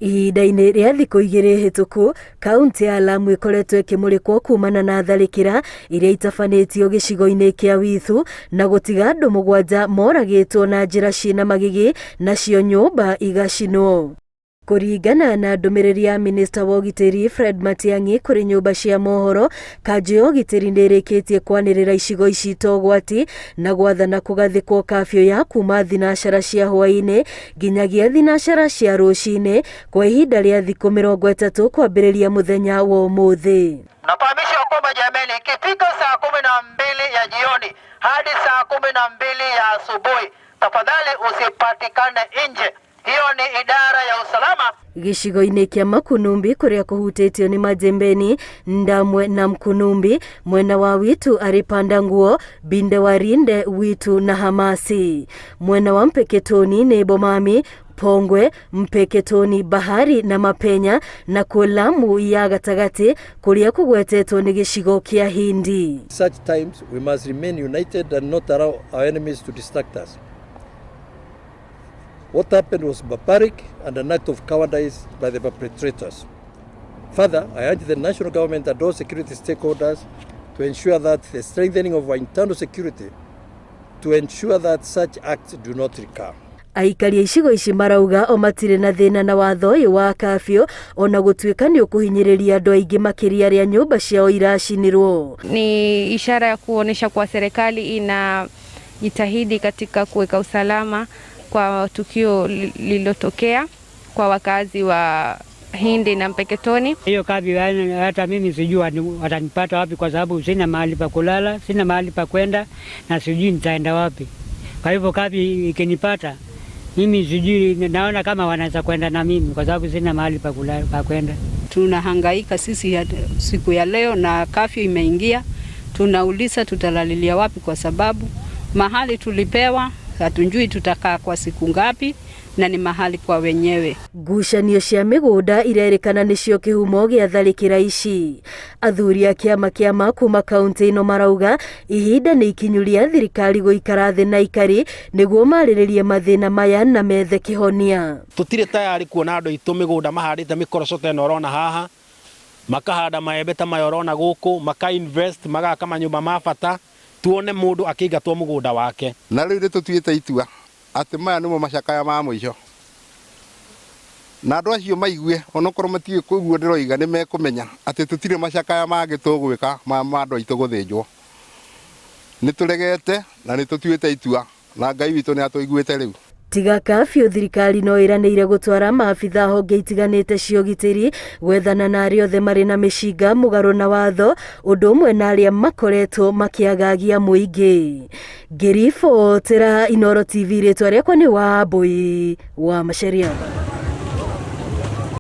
Ihinda-inĩ rĩa thikũ igĩrĩ hĩtũku, kaunti ya Lamu ĩkoretwo ĩkĩmũrĩkwo kumana na tharĩkĩra iria itabanĩtio gĩcigo-inĩ kĩa Withu na gũtiga andũ 7 moragĩtwo na njĩra ciĩna magigi nacio nyũmba igacinwo. Kũringana na ndũmĩrĩri ya Minista wa ũgitĩri Fred Matiang'i kũrĩ nyũmba cia mohoro, kanjũ ya ũgitĩri nĩĩrĩkĩtie kwanĩrĩra icigo ici ta ũgwati na gwathana kũgathĩkwo curfew ya kuma thinacara cia hwaĩ-inĩ nginyagia thinacara cia rũcinĩ kwa ihinda rĩa thikũ 30 kwambĩrĩria mũthenya wa ũmũthĩ. Nafahamishwa kwamba jameni, ikifika saa 12 ya jioni hadi saa 12 ya asubuhi, tafadhali usipatikane nje. Hiyo ni idara ya usalama. Gĩcigo-inĩ kĩa Makunumbi kũrĩa kũhutĩtio nĩ Majembeni, Ndamwe na Mkunumbi, mwena wa Witu arĩ Pandanguo, Binde Warinde, Witu na Hamasi. Mwena wa Mpeketoni nĩ Bomami, Pongwe, Mpeketoni, Bahari na Mapenya, na Lamu ya gatagati kũrĩa kũgwetetwo nĩ gĩcigo kĩa Hindi. Such times we must remain united and not allow our enemies to distract us. What happened was barbaric and an act of cowardice by the perpetrators. Further, I urge the national government and all security stakeholders to ensure that the strengthening of our internal security to ensure that such acts do not recur. Aikari a icigo ici marauga o matirĩ na thĩna na watho ũyũ wa curfew ona gũtuĩka nĩ ũkũhinyĩrĩria andũ aingĩ makĩria arĩa nyũmba ciao iracinirwo. Ni ishara ya kuonesha kwa serikali inajitahidi katika kuweka usalama kwa tukio lililotokea kwa wakazi wa Hindi na Mpeketoni. Hiyo kazi hata mimi sijui watanipata wapi kwa sababu sina mahali pa kulala, sina mahali pa kwenda na sijui nitaenda wapi. Kwa hivyo kazi ikinipata mimi sijui, naona kama wanaweza kwenda na mimi kwa sababu sina mahali pa kulala pa kwenda. Tunahangaika sisi siku ya leo na curfew imeingia. Tunauliza tutalalilia wapi kwa sababu mahali tulipewa hatujui tutakaa kwa siku ngapi na ni mahali kwa wenyewe. Ngucanio cia mĩgũnda irerĩkana nĩcio kĩhumo gĩa tharĩkĩra ici. Athuri a kĩama kĩa kuma kaunti ĩno marauga ihinda nĩ ikinyũria thirikari gũikara thĩ na ikari nĩguo marĩrĩrie mathĩna maya na methe kĩhonia. Tũtirĩ tayari kuona andũ aitũ mĩgũnda mahandĩte mĩkoroco ta ĩno ũrona haha, makahanda maembe ta maya ũrona gũkũ, maka-invest magaka manyũmba ma bata, tuone mũndũ akĩingatwo mũgũnda wake. Na rĩu tũtuĩte itua atĩ maya nĩmo macakaya ma mũico. Na andũ acio maigue onokorwo matiĩ kũiguo ndĩroiga nĩ mekũmenya atĩ tũtirĩ macakaya mangĩ tũgwĩka ma andũ aitũ gũthĩnjwo. Nĩ tũregete na nĩ tũtuĩte itua na Ngai witũ nĩ atũiguĩte rĩu. Tiga curfew, thirikari no ĩranĩire gũtwara maabitha honge itiganĩte cia ũgitĩri gwethana na arĩa othe marĩ na mĩcinga mũgarũ na watho, ũndũ ũmwe na arĩa makoretwo makĩagagia mũingĩ. Ngĩribotera Inooro TV, rĩtwa rĩakwa nĩ Wambui wa Macharia.